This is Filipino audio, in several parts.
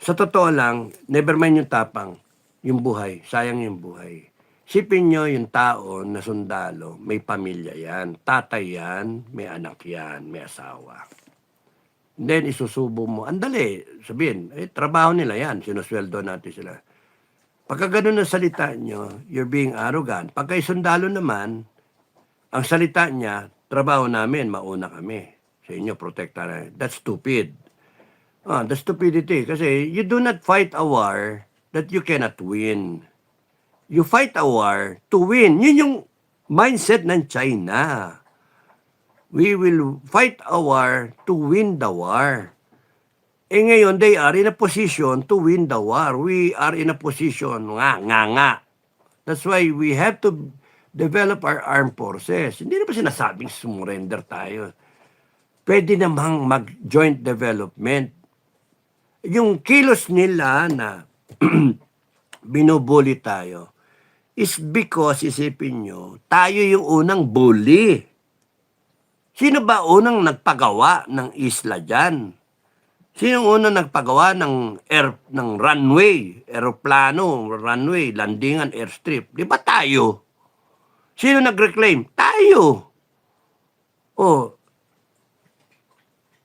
Sa totoo lang, never mind yung tapang, yung buhay, sayang yung buhay. Sipin nyo yung tao na sundalo, may pamilya yan, tatay yan, may anak yan, may asawa. Then isusubo mo, andali, sabihin, trabaho nila yan, sinusweldo natin sila. Pagka ganun ang salita nyo, you're being arrogant. Pagka sundalo naman, ang salita niya, trabaho namin, mauna kami. Sa inyo, protekta na. That's stupid. That's stupidity. Kasi you do not fight a war that you cannot win. You fight a war to win. Yun yung mindset ng China. We will fight a war to win the war. Ngayon, they are in a position to win the war. We are in a position, nga. That's why we have to develop our armed forces. Hindi na ba sinasabing sumurrender tayo? Pwede namang mag-joint development. Yung kilos nila na binubuli tayo is because, isipin nyo, tayo yung unang bully. Sino ba unang nagpagawa ng isla dyan? Sino unang nagpagawa ng runway, aeroplano, runway, landingan, airstrip? Di ba tayo? Sino nag-reclaim? Tayo.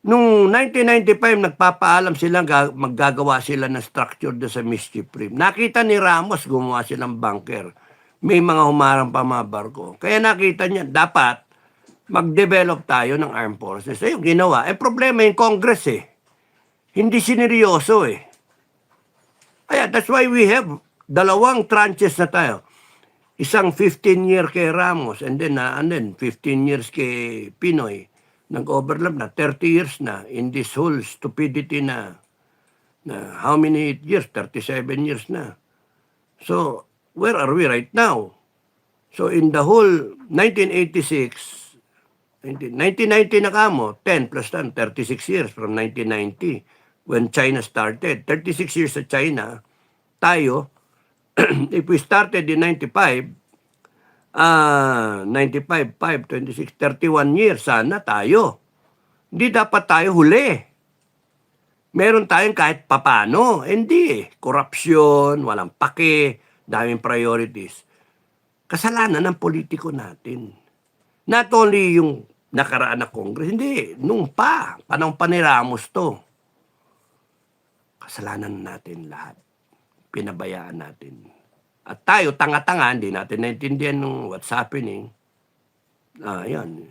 Nung 1995, nagpapaalam sila, maggagawa sila ng structure doon sa Mischief Rim. Nakita ni Ramos, gumawa silang bunker. May mga humarang pa mga barko. Kaya nakita niya, dapat mag-develop tayo ng armed forces. Yung ginawa. Problema yung Congress Hindi sineryoso Kaya that's why we have dalawang tranches na tayo. Isang 15-year kay Ramos and then 15 years kay Pinoy. Nag-overlap na, 30 years na in this whole stupidity na how many years? 37 years na. So, where are we right now? So, in the whole 1986, 1990 na kamo, 10 plus 10, 36 years from 1990 when China started. 36 years sa China, tayo, if we started in 95, 95, 5, 26, 31 years, sana tayo. Hindi dapat tayo huli. Meron tayong kahit papano. Hindi Corruption, walang pake, daming priorities. Kasalanan ng politiko natin. Not only yung nakaraan na Congress, hindi, nung panahon pa ni Ramos to. Kasalanan natin lahat. Pinabayaan natin. At tayo, tanga-tanga, hindi natin naintindihan nung what's happening. Yan.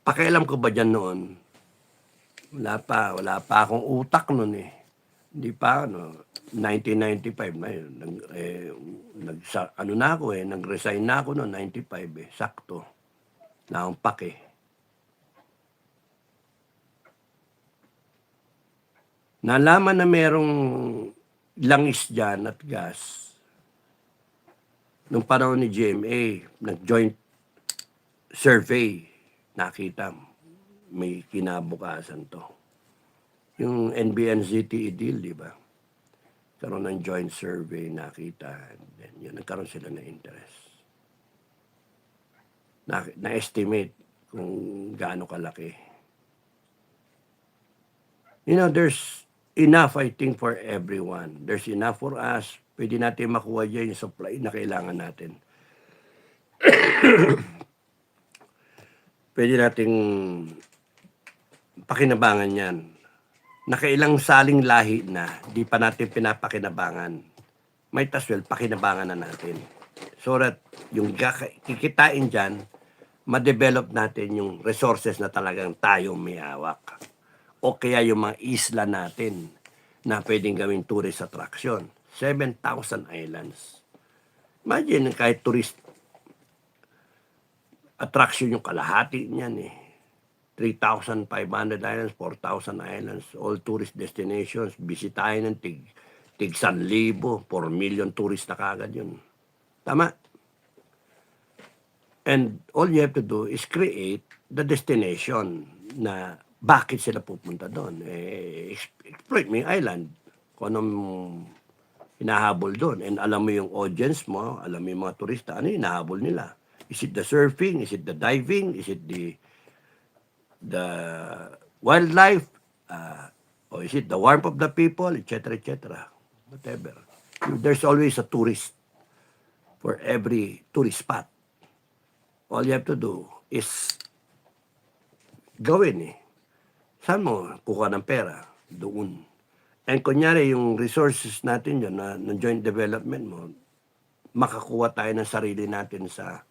Pakialam ko ba dyan noon? Wala pa akong utak noon Hindi pa, 1995 na yun. Nag-resign na ako noon, 95 sakto. Na akong pake. Nalaman na merong langis dyan at gas. Nung panahon ni GMA, nag-joint survey, nakita may kinabukasan to. Yung NBN-ZTE deal, di ba? Karoon ng joint survey, nakita. Then, yun, nagkaroon sila ng interest. Na-estimate kung gaano kalaki. There's enough, I think, for everyone. There's enough for us. Pwede natin makuha dyan yung supply na kailangan natin. Pwede nating pakinabangan yan. Nakailang saling lahi na, di pa natin pinapakinabangan. Might as well, pakinabangan na natin. So that yung kikitain dyan, ma-develop natin yung resources na talagang tayo may hawak. O kaya yung mga isla natin na pwedeng gawing tourist attraction. 7,000 islands. Imagine, kahit tourist attraction yung kalahati niyan 3,500 islands, 4,000 islands, all tourist destinations. Bisitahin ng tig 1,000, 4 million tourists na kagad yun. Tama? And all you have to do is create the destination na bakit sila pupunta doon. Exploit mo yung island. Kung anong hinahabol doon. And alam mo yung audience mo, alam mo yung mga turista, ano yung hinahabol nila? Is it the surfing? Is it the diving? Is it the wildlife? Or is it the warmth of the people, etc., etc., whatever. There's always a tourist for every tourist spot. All you have to do is gawin eh. Saan mo kukuha ng pera? Doon. And kunyari, yung resources natin yun, na joint development mo, makakuha tayo ng sarili natin sa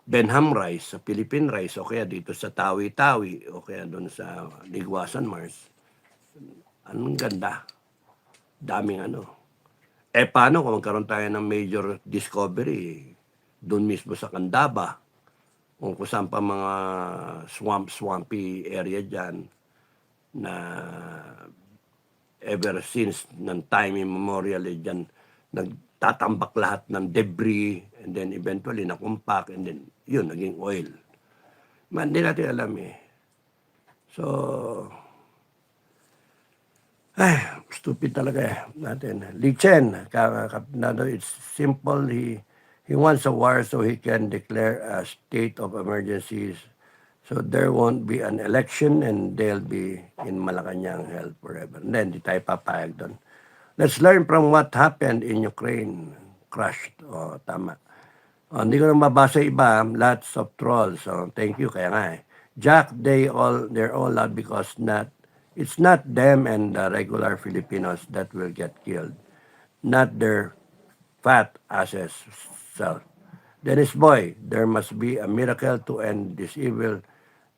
Benham Rice, sa Philippine Rice, o kaya dito sa Tawi-Tawi, o kaya doon sa Ligwasan Mars. Anong ganda. Daming ano. Paano kung magkaroon tayo ng major discovery doon mismo sa Candaba, kung saan pa mga swampy area dyan na ever since ng time immemorial dyan nagtatambak lahat ng debris and then eventually nakumpak and then yun naging oil. Man, hindi natin alam eh. So, stupid talaga eh natin. Li Chen, it's simple. He wants a war so he can declare a state of emergencies. So there won't be an election and they'll be in Malacanang held forever. And then, di tayo papayag doon. Let's learn from what happened in Ukraine. Crushed. O, tama. O, hindi ko na mabasa iba. Lots of trolls. So, thank you. Kaya nga eh. Jack, they're all loud because it's not them and the regular Filipinos that will get killed. Not their fat asses self. Dennis Boy, there must be a miracle to end this evil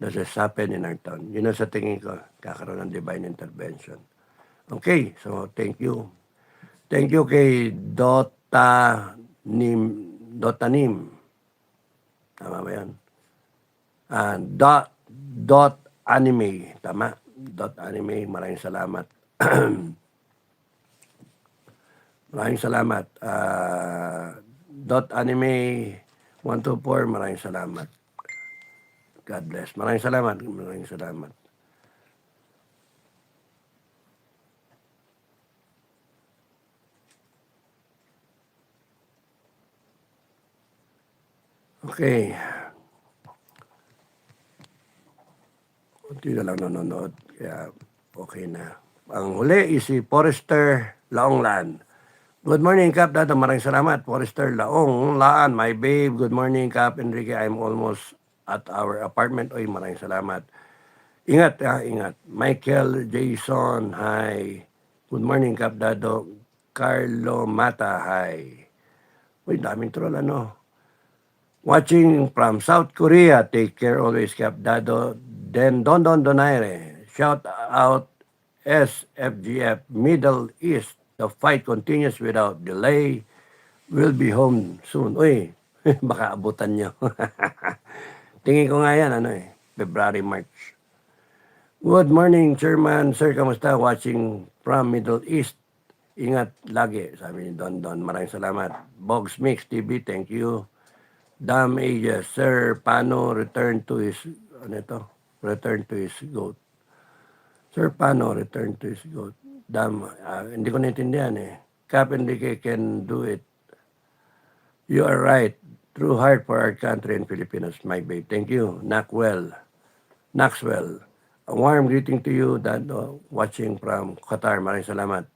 that has happened in our town. Yun ang sa tingin ko, kakaroon ng divine intervention. Okay, so thank you. Thank you kay Dota Nim. Tama ba yan? Dot Anime. Tama. Dot Anime. Maraming salamat. Maraming salamat. Dot Anime 124. Maraming salamat. God bless. Maraming salamat. Maraming salamat. Okay. Kunti na lang nanonood. Kaya okay na. Ang huli is si Forrester Laonglan. Good morning, Cap Dato. Maraming salamat. Forrester Laonglan, my babe. Good morning, Cap Enrique. I'm almost at our apartment. Oy, maraming salamat. Ingat, ingat. Michael Jason, hi. Good morning, Cap Dato. Carlo Mata, hi. Uy, daming troll, ano? Watching from South Korea, take care always, Cap Dado. Then Don Donaire, shout out SFGF Middle East. The fight continues without delay. We'll be home soon. Uy, baka abutan nyo. Tingin ko nga yan, February, March. Good morning, Chairman. Sir, kamusta? Watching from Middle East. Ingat lagi, sabi ni Don. Maraming salamat. Bogs Mix TV, thank you. Dam Ages, Sir, paano return to his goat? Sir, paano return to his goat? Dam, hindi ko naintindihan eh. Cap Enrique can do it. You are right. True heart for our country and Filipinos, my babe. Thank you. Maxwell. A warm greeting to you, Dado, watching from Qatar. Maraming salamat.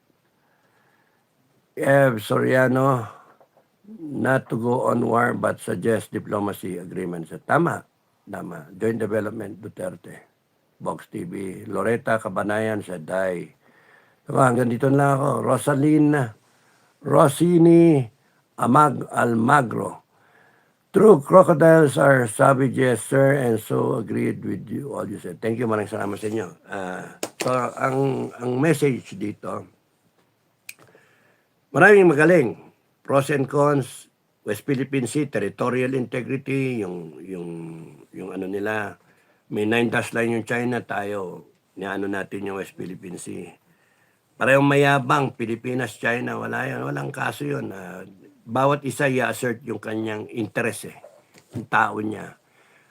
Ev Soriano, not to go on war but suggest diplomacy agreements. Tama. Joint Development Duterte. Box TV. Loretta Cabanayan said, die. So, hanggang dito na ako. Rossini Almagro. True crocodiles are savages, sir, and so agreed with you all you said. Thank you, maraming salamat sa inyo. So, ang message dito, maraming magaling. Pros and cons, West Philippine Sea, territorial integrity, yung ano nila, may 9 dash line yung China, tayo, natin yung West Philippine Sea. Parehong mayabang, Pilipinas, China, walang kaso yun. Bawat isa i-assert yung kanyang interest yung tao niya.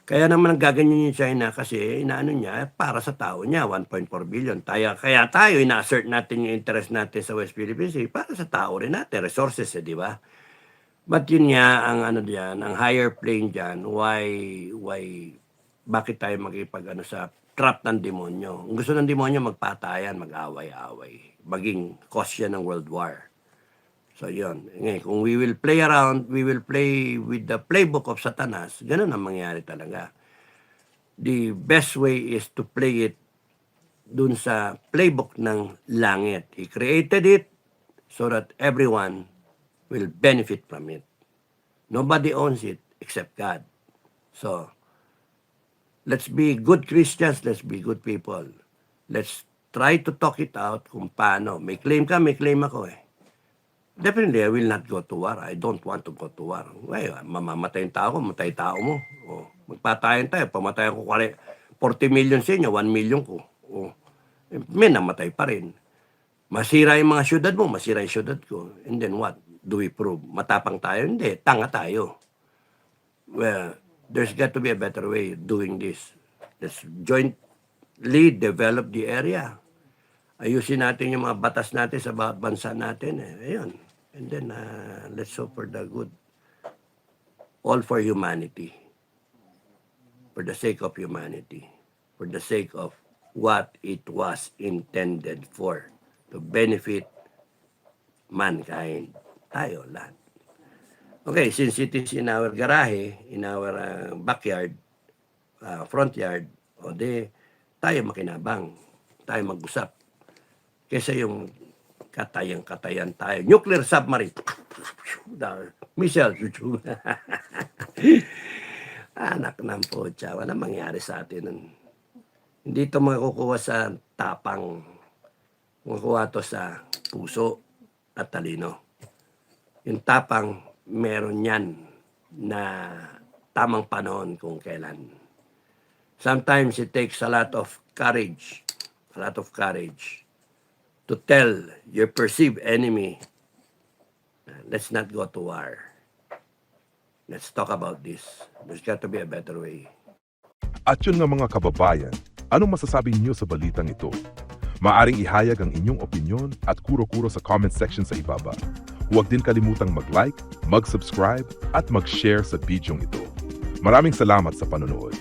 Kaya naman gaganyan yung China kasi inaano niya para sa tao niya, 1.4 billion. Kaya tayo ina-assert natin yung interest natin sa West Philippine Sea para sa tao rin natin, resources di ba? But yun nga, ang higher plane dyan, why, bakit tayo sa trap ng demonyo. Ang gusto ng demonyo, magpatayan, mag-away-away. Maging cause yan ng World War. So, yun. Ngayon, kung we will play around, we will play with the playbook of Satanas, ganun ang mangyayari talaga. The best way is to play it dun sa playbook ng langit. He created it so that everyone will benefit from it. Nobody owns it except God. So, let's be good Christians, let's be good people. Let's try to talk it out kung paano. May claim ka, may claim ako eh. Definitely, I will not go to war. I don't want to go to war. Well, mamamatay yung tao ko, matay tao mo. O, magpatayan tayo, pamatayan ko 40 million sa inyo, 1 million ko. O, may namatay pa rin. Masira yung mga syudad mo, masira yung syudad ko. And then what? Do we prove? Matapang tayo? Hindi, tanga tayo. Well, there's got to be a better way of doing this. Let's jointly develop the area. Ayusin natin yung mga batas natin sa bansa natin. Ayun. And then, let's hope for the good. All for humanity. For the sake of humanity. For the sake of what it was intended for. To benefit mankind. Tayo lahat. Okay, since it is in our garahe, in our backyard, front yard, o de, tayo makinabang. Tayo mag-usap. Kesa yung katayan tayo. Nuclear submarine. Missile. Anak ng potsa. Wala mangyari sa atin. Hindi ito makukuha sa tapang. Makukuha ito sa puso at talino. Yung tapang, meron yan na tamang panahon kung kailan. Sometimes it takes a lot of courage. To tell your perceived enemy, let's not go to war. Let's talk about this. There's got to be a better way. At yun nga mga kababayan, anong masasabi niyo sa balitang ito? Maaring ihayag ang inyong opinyon at kuro-kuro sa comment section sa ibaba. Huwag din kalimutang mag-like, mag-subscribe at mag-share sa bidyong ito. Maraming salamat sa panonood.